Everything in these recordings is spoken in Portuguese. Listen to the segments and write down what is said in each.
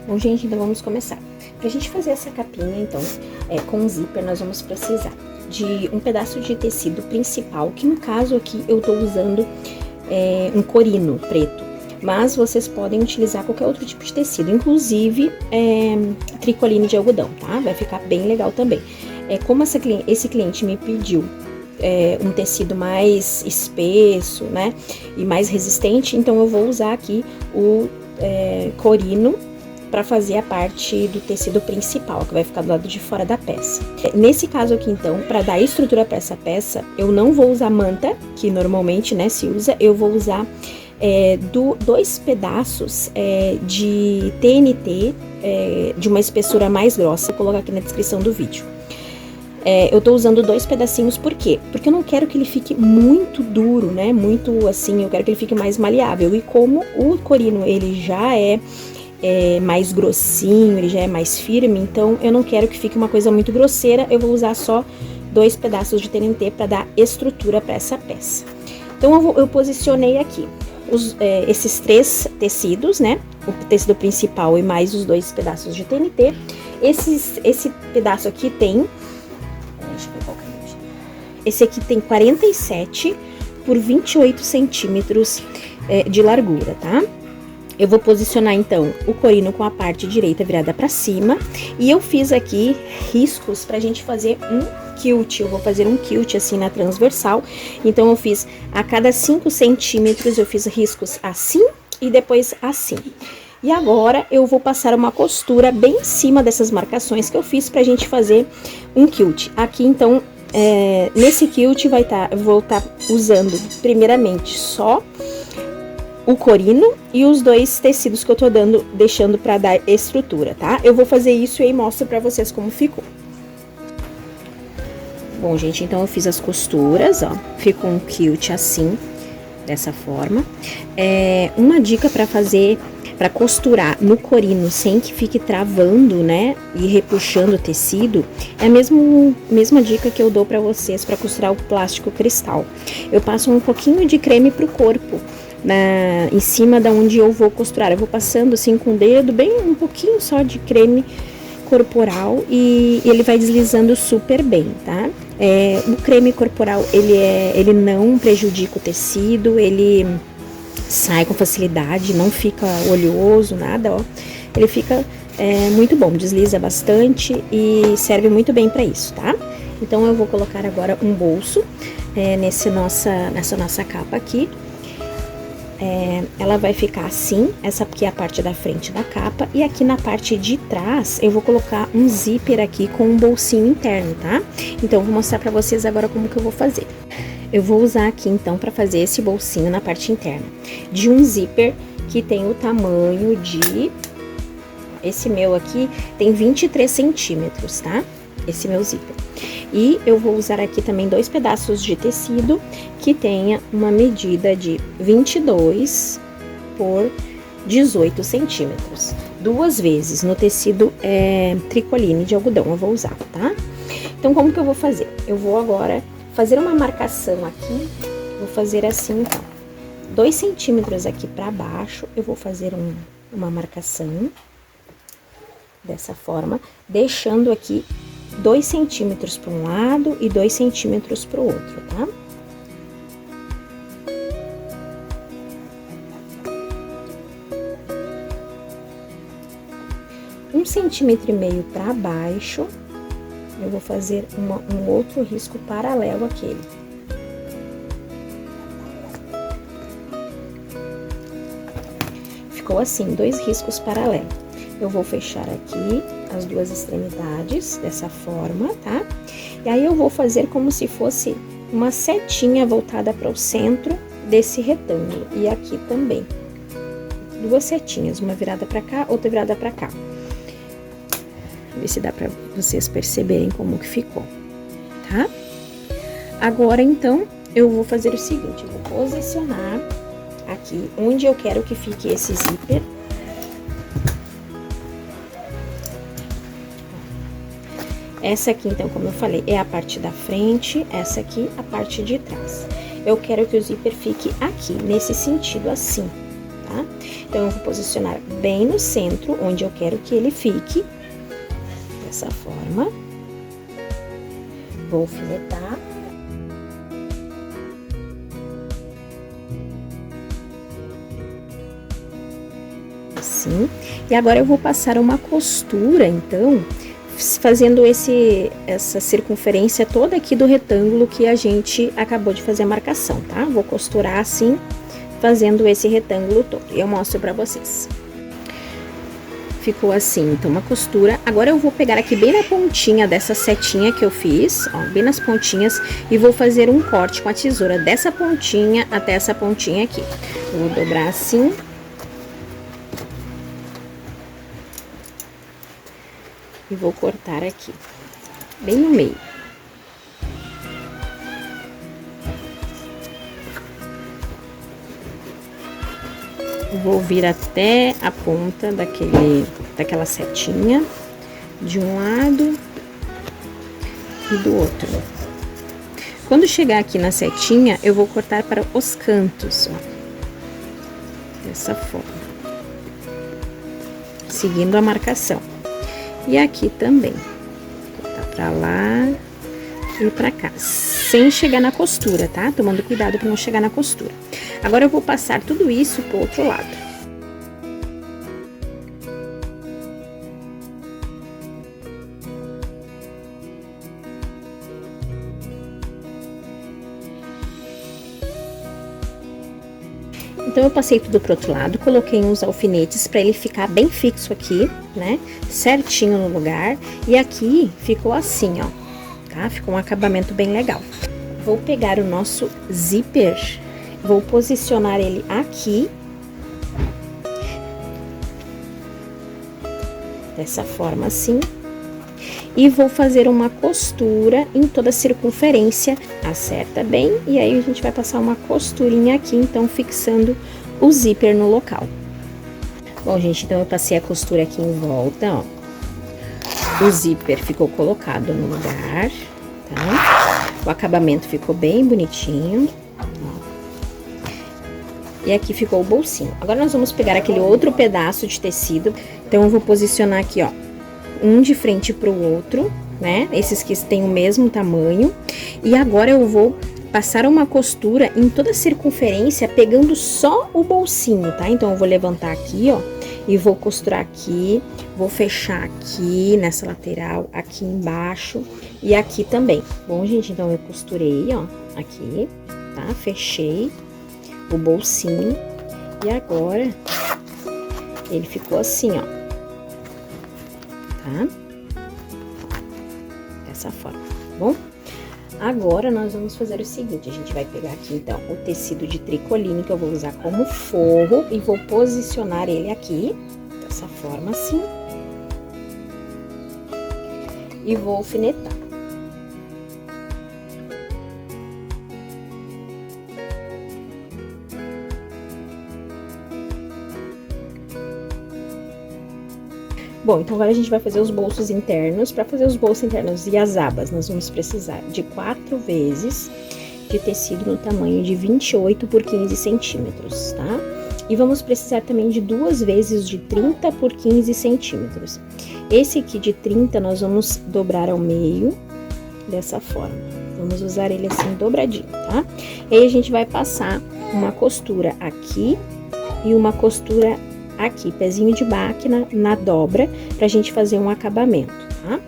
Bom, gente, então vamos começar. Pra gente fazer essa capinha, então, com zíper, nós vamos precisar de um pedaço de tecido principal, que no caso aqui eu tô usando um corino preto, mas vocês podem utilizar qualquer outro tipo de tecido, inclusive tricoline de algodão, tá? Vai ficar bem legal também. Como esse cliente me pediu um tecido mais espesso, né, e mais resistente, então eu vou usar aqui o corino para fazer a parte do tecido principal, que vai ficar do lado de fora da peça. Nesse caso aqui, então, para dar estrutura para essa peça, eu não vou usar manta, que normalmente, né, se usa, eu vou usar dois pedaços de TNT de uma espessura mais grossa. Vou colocar aqui na descrição do vídeo. Eu tô usando 2 pedacinhos, por quê? Porque eu não quero que ele fique muito duro, né, muito assim, eu quero que ele fique mais maleável. E como o corino, ele já é mais grossinho, ele já é mais firme, então eu não quero que fique uma coisa muito grosseira, eu vou usar só 2 pedaços de TNT para dar estrutura para essa peça. Então eu posicionei aqui esses 3 tecidos, né, o tecido principal e mais os 2 pedaços de TNT. Esse pedaço aqui tem, deixa eu ver qual que é, esse aqui tem 47 por 28 centímetros de largura, tá? Eu vou posicionar, então, o corino com a parte direita virada para cima. E eu fiz aqui riscos pra gente fazer um quilt. Eu vou fazer um quilt assim na transversal. Então, eu fiz a cada 5 centímetros, eu fiz riscos assim e depois assim. E agora, eu vou passar uma costura bem em cima dessas marcações que eu fiz pra gente fazer um quilt. Aqui, então, nesse quilt eu vou estar usando, primeiramente, só o corino e os 2 tecidos que eu tô deixando pra dar estrutura, tá? Eu vou fazer isso e aí mostro pra vocês como ficou. Bom, gente, então eu fiz as costuras, ó, ficou um quilt assim, dessa forma. Uma dica pra costurar no corino sem que fique travando, né, e repuxando o tecido, é a mesma dica que eu dou pra vocês pra costurar o plástico cristal. Eu passo um pouquinho de creme pro corpo, em cima da onde eu vou costurar. Eu vou passando assim com o dedo, bem um pouquinho só de creme corporal e ele vai deslizando super bem, tá? O creme corporal, ele não prejudica o tecido, ele sai com facilidade, não fica oleoso, nada, ó. Ele fica muito bom, desliza bastante e serve muito bem para isso, tá? Então eu vou colocar agora um bolso nessa nossa capa aqui. Ela vai ficar assim, essa aqui é a parte da frente da capa, e aqui na parte de trás eu vou colocar um zíper aqui com um bolsinho interno, tá? Então eu vou mostrar pra vocês agora como que eu vou fazer. Eu vou usar aqui então pra fazer esse bolsinho na parte interna de um zíper que tem o tamanho de, esse meu aqui tem 23 centímetros, tá? Esse meu zíper. E eu vou usar aqui também 2 pedaços de tecido que tenha uma medida de 22 por 18 centímetros. 2 vezes no tecido tricoline de algodão eu vou usar, tá? Então, como que eu vou fazer? Eu vou agora fazer uma marcação aqui, vou fazer assim, então. 2 centímetros aqui pra baixo, eu vou fazer uma marcação dessa forma, deixando aqui 2 centímetros para um lado e 2 centímetros para o outro, tá? Um centímetro e meio para baixo, eu vou fazer um outro risco paralelo àquele. Ficou assim, 2 riscos paralelos. Eu vou fechar aqui as 2 extremidades dessa forma, tá? E aí eu vou fazer como se fosse uma setinha voltada para o centro desse retângulo. E aqui também. 2 setinhas, uma virada para cá, outra virada para cá. Ver se dá para vocês perceberem como que ficou, tá? Agora, então, eu vou fazer o seguinte, eu vou posicionar aqui onde eu quero que fique esse zíper. Essa aqui, então, como eu falei, é a parte da frente, essa aqui a parte de trás. Eu quero que o zíper fique aqui, nesse sentido, assim, tá? Então, eu vou posicionar bem no centro, onde eu quero que ele fique, dessa forma. Vou alfinetar. Assim. E agora eu vou passar uma costura, então, fazendo essa circunferência toda aqui do retângulo que a gente acabou de fazer a marcação, tá? Vou costurar assim, fazendo esse retângulo todo. E eu mostro pra vocês. Ficou assim, então, uma costura. Agora eu vou pegar aqui bem na pontinha dessa setinha que eu fiz, ó, bem nas pontinhas, e vou fazer um corte com a tesoura dessa pontinha até essa pontinha aqui. Eu vou dobrar assim. E vou cortar aqui, bem no meio. Vou vir até a ponta daquela setinha, de um lado e do outro. Quando chegar aqui na setinha, eu vou cortar para os cantos, ó, dessa forma, seguindo a marcação. E aqui também, cortar pra lá e pra cá, sem chegar na costura, tá? Tomando cuidado pra não chegar na costura. Agora eu vou passar tudo isso pro outro lado. Então, eu passei tudo pro outro lado, coloquei uns alfinetes pra ele ficar bem fixo aqui, né? Certinho no lugar. E aqui ficou assim, ó, tá? Ficou um acabamento bem legal. Vou pegar o nosso zíper, vou posicionar ele aqui. Dessa forma assim. E vou fazer uma costura em toda a circunferência, acerta bem, e aí a gente vai passar uma costurinha aqui, então, fixando o zíper no local. Bom, gente, então eu passei a costura aqui em volta, ó. O zíper ficou colocado no lugar, tá? O acabamento ficou bem bonitinho, ó. E aqui ficou o bolsinho. Agora nós vamos pegar aquele outro pedaço de tecido, então eu vou posicionar aqui, ó, um de frente pro outro, né? Esses que têm o mesmo tamanho. E agora eu vou passar uma costura em toda a circunferência, pegando só o bolsinho, tá? Então, eu vou levantar aqui, ó, e vou costurar aqui, vou fechar aqui nessa lateral, aqui embaixo e aqui também. Bom, gente, então eu costurei, ó, aqui, tá? Fechei o bolsinho e agora ele ficou assim, ó. Tá? Dessa forma, tá bom? Agora, nós vamos fazer o seguinte, a gente vai pegar aqui, então, o tecido de tricoline que eu vou usar como forro e vou posicionar ele aqui, dessa forma, assim. E vou alfinetar. Bom, então agora a gente vai fazer os bolsos internos. Para fazer os bolsos internos e as abas, nós vamos precisar de 4 vezes de tecido no tamanho de 28 por 15 centímetros, tá? E vamos precisar também de 2 vezes de 30 por 15 centímetros. Esse aqui de 30 nós vamos dobrar ao meio, dessa forma. Vamos usar ele assim dobradinho, tá? E aí a gente vai passar uma costura aqui e uma costura aqui, pezinho de máquina na dobra, pra gente fazer um acabamento, tá?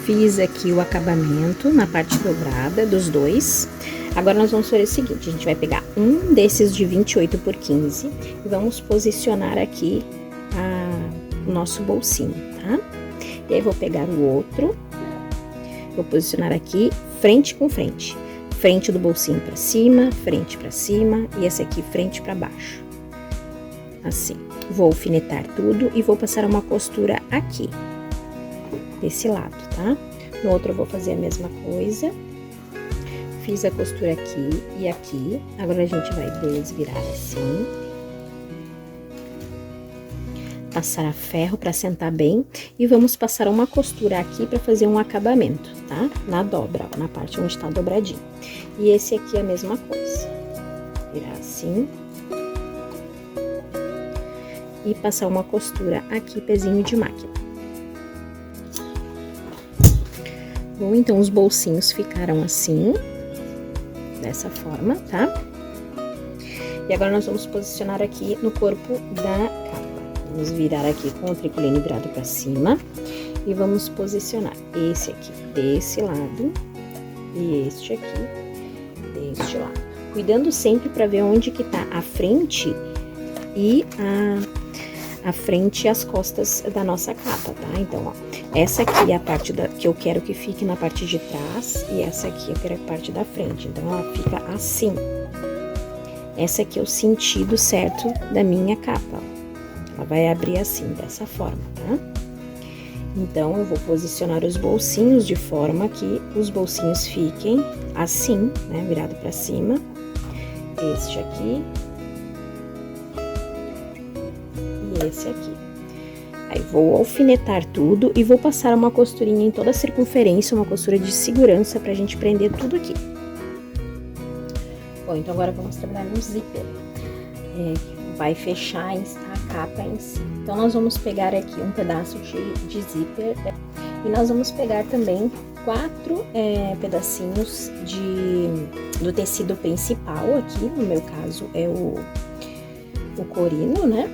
Fiz aqui o acabamento na parte dobrada dos dois. Agora, nós vamos fazer o seguinte, a gente vai pegar um desses de 28 por 15 e vamos posicionar aqui o nosso bolsinho, tá? E aí, vou pegar o outro, vou posicionar aqui, frente com frente. Frente do bolsinho pra cima e esse aqui frente pra baixo. Assim, vou alfinetar tudo e vou passar uma costura aqui, desse lado, tá? No outro eu vou fazer a mesma coisa. Fiz a costura aqui e aqui. Agora a gente vai desvirar assim. Passar a ferro para sentar bem. E vamos passar uma costura aqui para fazer um acabamento, tá? Na dobra, ó, na parte onde tá dobradinho. E esse aqui é a mesma coisa. Virar assim. e passar uma costura aqui, pezinho de máquina. Bom, então os bolsinhos ficaram assim, dessa forma, tá? E agora nós vamos posicionar aqui no corpo da capa. Vamos virar aqui com o tricoline virado pra cima e vamos posicionar esse aqui desse lado e este aqui deste lado. Cuidando sempre para ver onde que tá a frente e a frente e as costas da nossa capa, tá? Então, ó, essa aqui é a parte que eu quero que fique na parte de trás e essa aqui eu quero a parte da frente. Então, ela fica assim. Essa aqui é o sentido certo da minha capa, ó. Ela vai abrir assim, dessa forma, tá? Então, eu vou posicionar os bolsinhos de forma que os bolsinhos fiquem assim, né? Virado pra cima. Este aqui. E esse aqui. Aí, vou alfinetar tudo e vou passar uma costurinha em toda a circunferência, uma costura de segurança pra gente prender tudo aqui. Bom, então agora vamos trabalhar no zíper. Vai fechar a capa em si. Então, nós vamos pegar aqui um pedaço de zíper e nós vamos pegar também 4 pedacinhos do tecido principal aqui, no meu caso é o corino, né?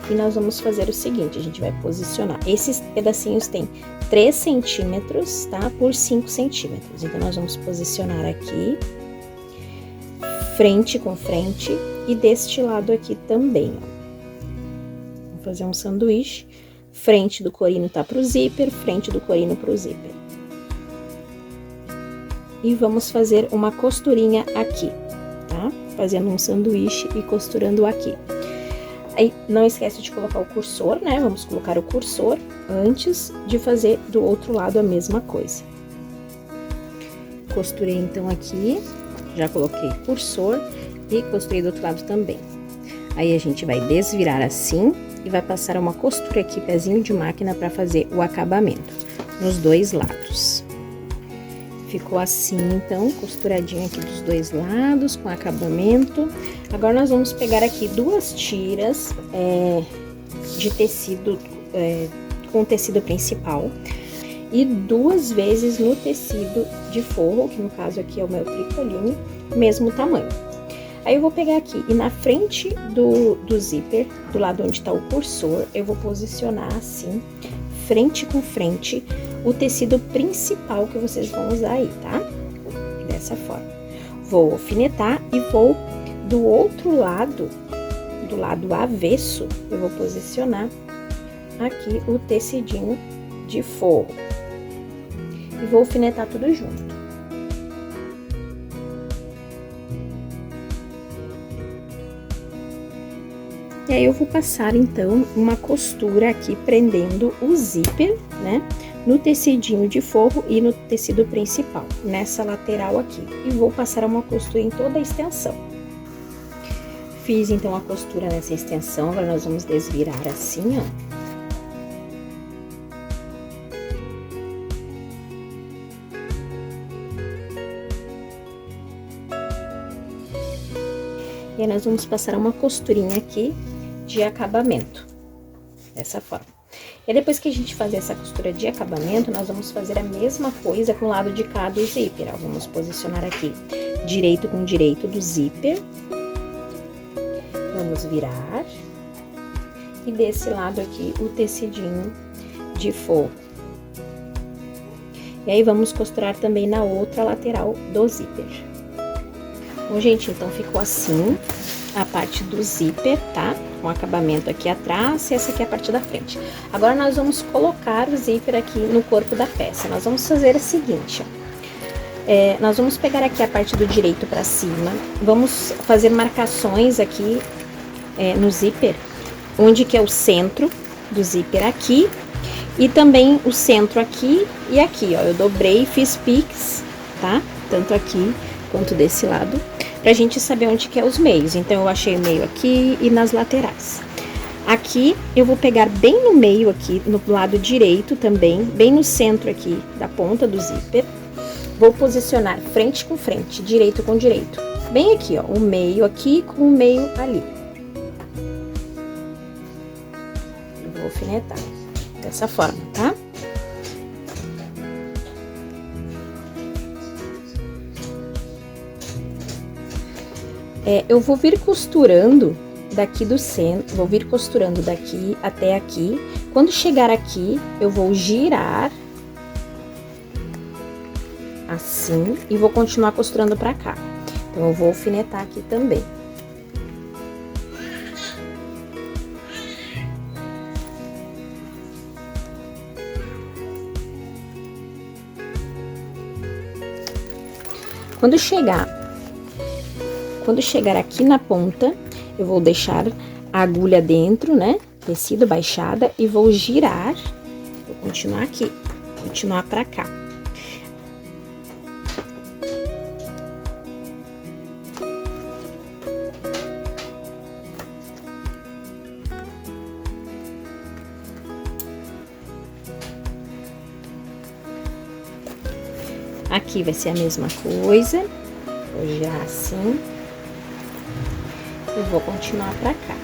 E nós vamos fazer o seguinte, a gente vai posicionar. Esses pedacinhos têm 3 centímetros, tá? Por 5 centímetros. Então, nós vamos posicionar aqui, frente com frente, e deste lado aqui também, ó. Vamos fazer um sanduíche. Frente do corino tá pro zíper, frente do corino pro zíper. E vamos fazer uma costurinha aqui, tá? Fazendo um sanduíche e costurando aqui. Aí, não esquece de colocar o cursor, né? Vamos colocar o cursor antes de fazer do outro lado a mesma coisa. Costurei, então, aqui. Já coloquei cursor e costurei do outro lado também. Aí, a gente vai desvirar assim e vai passar uma costura aqui, pezinho de máquina, para fazer o acabamento nos dois lados. Ficou assim, então, costuradinho aqui dos dois lados, com acabamento. Agora, nós vamos pegar aqui 2 tiras de tecido, com o tecido principal. E 2 vezes no tecido de forro, que no caso aqui é o meu tricoline, mesmo tamanho. Aí, eu vou pegar aqui e na frente do zíper, do lado onde tá o cursor, eu vou posicionar assim, frente com frente, o tecido principal que vocês vão usar aí, tá? Dessa forma. Vou alfinetar e vou do outro lado, do lado avesso, eu vou posicionar aqui o tecidinho de forro. E vou alfinetar tudo junto. E aí, eu vou passar, então, uma costura aqui, prendendo o zíper, né? No tecidinho de forro e no tecido principal, nessa lateral aqui. E vou passar uma costura em toda a extensão. Fiz, então, a costura nessa extensão, agora nós vamos desvirar assim, ó. E aí, nós vamos passar uma costurinha aqui de acabamento, dessa forma. E depois que a gente fazer essa costura de acabamento, nós vamos fazer a mesma coisa com o lado de cá do zíper, ó. Vamos posicionar aqui direito com direito do zíper. Vamos virar. E desse lado aqui, o tecidinho de forro. E aí, vamos costurar também na outra lateral do zíper. Bom, gente, então ficou assim a parte do zíper, tá? Com acabamento aqui atrás e essa aqui é a parte da frente. Agora, nós vamos colocar o zíper aqui no corpo da peça. Nós vamos fazer o seguinte, ó. Nós vamos pegar aqui a parte do direito pra cima, vamos fazer marcações aqui no zíper, onde que é o centro do zíper aqui, e também o centro aqui e aqui, ó. Eu dobrei e fiz pix, tá? Tanto aqui quanto desse lado, pra gente saber onde que é os meios. Então, eu achei o meio aqui e nas laterais. Aqui, eu vou pegar bem no meio aqui, no lado direito também, bem no centro aqui da ponta do zíper. Vou posicionar frente com frente, direito com direito. Bem aqui, ó, o meio aqui com o meio ali. vou alfinetar dessa forma, tá? Eu vou vir costurando daqui do centro, vou vir costurando daqui até aqui. Quando chegar aqui, eu vou girar assim e vou continuar costurando pra cá. Então, eu vou alfinetar aqui também. Quando chegar aqui na ponta, eu vou deixar a agulha dentro, né? Tecido baixada e vou girar. Vou continuar aqui, continuar pra cá. Aqui vai ser a mesma coisa. Vou girar assim. E vou continuar pra cá.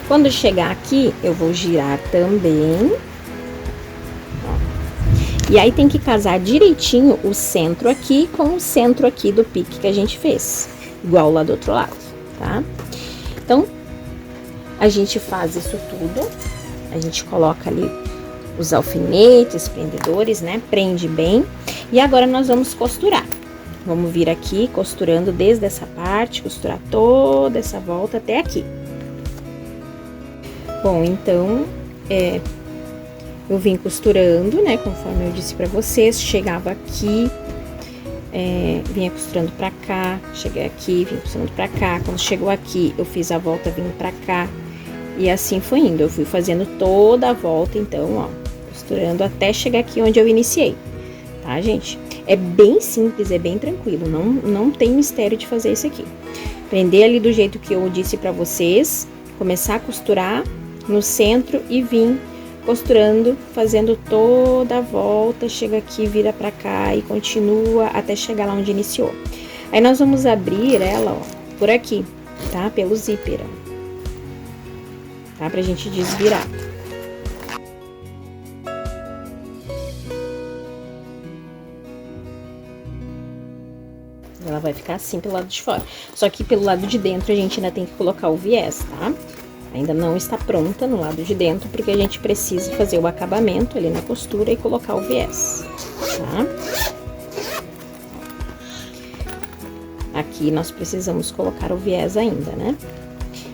Quando chegar aqui, eu vou girar também. Ó. E aí, tem que casar direitinho o centro aqui com o centro aqui do pique que a gente fez. Igual lá do outro lado, tá? Então, a gente faz isso tudo. A gente coloca ali os alfinetes, prendedores, né? Prende bem. E agora, nós vamos costurar. Vamos vir aqui, costurando desde essa parte, costurar toda essa volta até aqui. Bom, então, eu vim costurando, né? Conforme eu disse pra vocês, chegava aqui, vinha costurando pra cá, cheguei aqui, vim costurando pra cá. Quando chegou aqui, eu fiz a volta vindo pra cá. E assim foi indo. Eu fui fazendo toda a volta, então, ó, costurando até chegar aqui onde eu iniciei. Tá, gente? É bem simples, é bem tranquilo, não tem mistério de fazer isso aqui. Prender ali do jeito que eu disse pra vocês, começar a costurar no centro e vir costurando, fazendo toda a volta, chega aqui, vira pra cá e continua até chegar lá onde iniciou. Aí, nós vamos abrir ela, ó, por aqui, tá? Pelo zíper, ó. Tá? Pra gente desvirar. Ela vai ficar assim pelo lado de fora. Só que pelo lado de dentro a gente ainda tem que colocar o viés, tá? Ainda não está pronta no lado de dentro, porque a gente precisa fazer o acabamento ali na costura e colocar o viés, tá? Aqui nós precisamos colocar o viés ainda, né?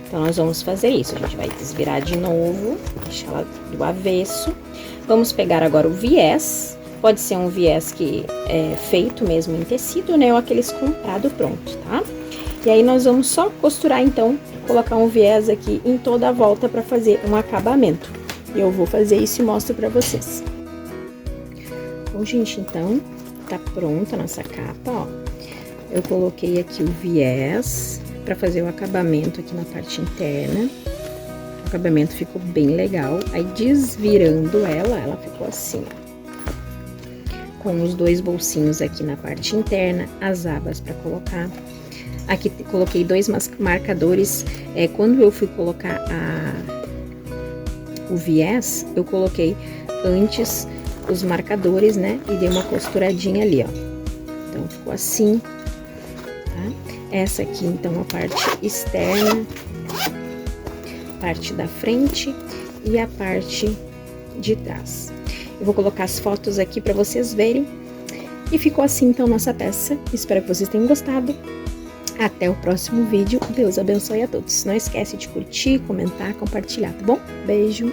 Então, nós vamos fazer isso. A gente vai desvirar de novo, deixar ela do avesso. Vamos pegar agora o viés. Pode ser um viés que é feito mesmo em tecido, né? Ou aqueles comprado pronto, tá? E aí, nós vamos só costurar, então, colocar um viés aqui em toda a volta para fazer um acabamento. E eu vou fazer isso e mostro para vocês. Bom, gente, então, tá pronta a nossa capa, ó. Eu coloquei aqui o viés para fazer o acabamento aqui na parte interna. O acabamento ficou bem legal. Aí, desvirando ela ficou assim, com os dois bolsinhos aqui na parte interna, as abas para colocar. Aqui coloquei dois marcadores. Quando eu fui colocar o viés, eu coloquei antes os marcadores, né? E dei uma costuradinha ali, ó. Então, ficou assim, tá? Essa aqui, então, a parte externa, parte da frente e a parte de trás. Eu vou colocar as fotos aqui para vocês verem. E ficou assim, então, nossa peça. Espero que vocês tenham gostado. Até o próximo vídeo. Deus abençoe a todos. Não esquece de curtir, comentar, compartilhar, tá bom? Beijo!